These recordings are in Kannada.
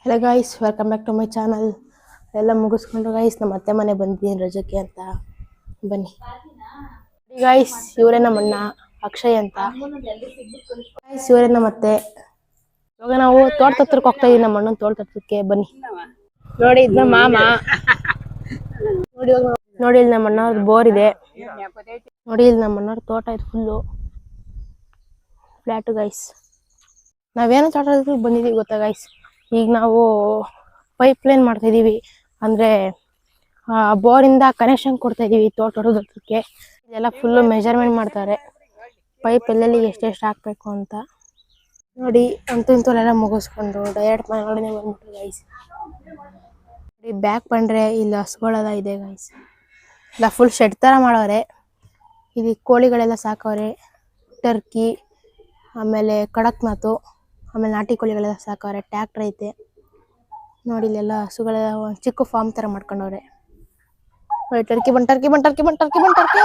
Hello guys, welcome back to my channel. ಎಲ್ಲ ಮುಗಿಸ್ಕೊಂಡು ಗೈಸ್ ನಮ್ಮ ಅತ್ತೆ ಮನೆ ಬಂದಿದ್ದೀನಿ ರಜಕ್ಕೆ ಅಂತ. ಬನ್ನಿ ಗೈಸ್, ಇವರೇ ನಮ್ಮ ಅಣ್ಣ ಅಕ್ಷಯ್ ಅಂತ. ಗೈಸ್ ಇವರೇ ನಮ್ಮ ಅತ್ತೆ. ಇವಾಗ ನಾವು ತೋಟದ ಹತ್ರಕ್ಕೆ ಹೋಗ್ತಾ ಇದೀವಿ, ನಮ್ಮ ಅಣ್ಣನ ತೋಟದ ಹತ್ರಕ್ಕೆ. ಬನ್ನಿ ನೋಡಿ, ಇದ್ ನಮ್ಮ ಮಾಮ. ನೋಡಿ ಇಲ್ಲಿ ನಮ್ಮ ಅಣ್ಣವ್ರದ್ದು ಬೋರ್ ಇದೆ. ನೋಡಿ ಇಲ್ಲಿ ನಮ್ಮ ಅಣ್ಣವ್ರ ತೋಟ ಇದೆ, ಫುಲ್ಲು ಫ್ಲಾಟು ಗೈಸ್. ನಾವೇನೋ ತೋಟದ ಬಂದಿದೀವಿ ಗೊತ್ತಾ ಗೈಸ್. ಈಗ ನಾವು ಪೈಪ್ ಲೈನ್ ಮಾಡ್ತಾ ಇದೀವಿ, ಅಂದ್ರೆ ಬೋರಿಂದ ಕನೆಕ್ಷನ್ ಕೊಡ್ತಾ ಇದೀವಿ ತೋಟದ ಹತ್ರಕ್ಕೆ. ಇದೆಲ್ಲ ಫುಲ್ಲು ಮೆಜರ್ಮೆಂಟ್ ಮಾಡ್ತಾರೆ, ಪೈಪ್ ಎಲ್ಲೆಲ್ಲಿ ಎಷ್ಟೆಷ್ಟು ಹಾಕ್ಬೇಕು ಅಂತ. ನೋಡಿ ಅಂತೂ ಇಂಥವೆಲ್ಲ ಮುಗಿಸ್ಕೊಂಡು ಡೈರೆಕ್ಟ್ ಮನೆಯೊಳಗಡೆ ಬಂದ್ಬಿಟ್ರು ಗೈಸ್. ನೋಡಿ ಬ್ಯಾಕ್ ಬಂದರೆ ಇಲ್ಲಿ ಹಸುಗಳೆಲ್ಲ ಇದೆ ಗೈಸ್. ಇಲ್ಲ ಫುಲ್ ಶೆಡ್ ಥರ ಮಾಡವ್ರೆ. ಇಲ್ಲಿ ಕೋಳಿಗಳೆಲ್ಲ ಸಾಕವ್ರೆ, ಟರ್ಕಿ, ಆಮೇಲೆ ಕಡಕ್ನಾಥು, ಆಮೇಲೆ ನಾಟಿ ಕೋಳಿಗಳೆಲ್ಲ ಸಾಕವ್ರೆ. ಟ್ಯಾಕ್ಟ್ರ್ ಐತೆ ನೋಡಿ, ಇಲ್ಲೆಲ್ಲ ಹಸುಗಳೆಲ್ಲ ಒಂದು ಚಿಕ್ಕ ಫಾರ್ಮ್ ಥರ ಮಾಡ್ಕೊಂಡವ್ರೆ. ನೋಡಿ ಟರ್ಕಿ ಬಂದ್ ಟರ್ಕಿ ಬಂದ್ ಟರ್ಕಿ ಬಂದ್ ಟರ್ಕಿ ಬಂದ್ ಟರ್ಕಿ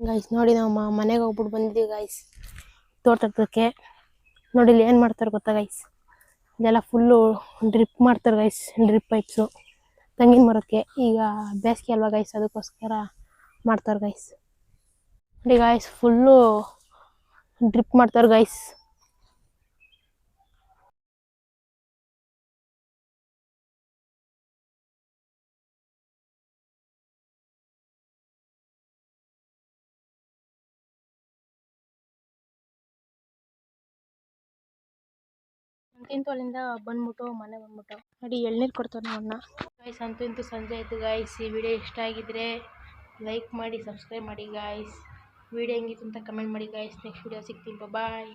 ಗೈಸ್. ನೋಡಿ ನಾವು ಮನೆಗೆ ಹೋಗ್ಬಿಟ್ಟು ಬಂದಿದ್ದೀವಿ ಗೈಸ್ ತೋಟ ಹತ್ರಕ್ಕೆ. ನೋಡಿ ಇಲ್ಲಿ ಏನು ಮಾಡ್ತಾರೆ ಗೊತ್ತಾ ಗೈಸ್, ಇದೆಲ್ಲ ಫುಲ್ಲು ಡ್ರಿಪ್ ಮಾಡ್ತಾರೆ ಗೈಸ್, ಡ್ರಿಪ್ ಪೈಪ್ಸು ತೆಂಗಿನ ಮರಕ್ಕೆ. ಈಗ ಬೇಸಿಗೆ ಅಲ್ವಾ ಗೈಸ್, ಅದಕ್ಕೋಸ್ಕರ ಮಾಡ್ತಾರೆ ಗೈಸ್. ನೋಡಿ ಗೈಸ್, ಫುಲ್ಲು ಡ್ರಿಪ್ ಮಾಡ್ತಾರೆ ಗೈಸ್. ಅಂತೂ ಅಲ್ಲಿಂದ ಬಂದ್ಬಿಟ್ಟು ಮನೆ ಬಂದ್ಬಿಟ್ಟು ನೋಡಿ ಎಳ್ನೀರು ಕೊಡ್ತಾರೆ ನಮ್ಮನ್ನ ಗೈಸ್. ಅಂತೂ ಇಂತೂ ಸಂಜೆ ಆಯಿತು ಗೈಸ್. ಈ ವಿಡಿಯೋ ಇಷ್ಟ ಆಗಿದ್ರೆ ಲೈಕ್ ಮಾಡಿ, ಸಬ್ಸ್ಕ್ರೈಬ್ ಮಾಡಿ ಗೈಸ್. ವಿಡಿಯೋ ಹೆಂಗಿತ್ತು ಅಂತ ಕಮೆಂಟ್ ಮಾಡಿ ಗೈಸ್. ನೆಕ್ಸ್ಟ್ ವಿಡಿಯೋ ಸಿಗ್ತೀನಿ, ಬಾಯ್.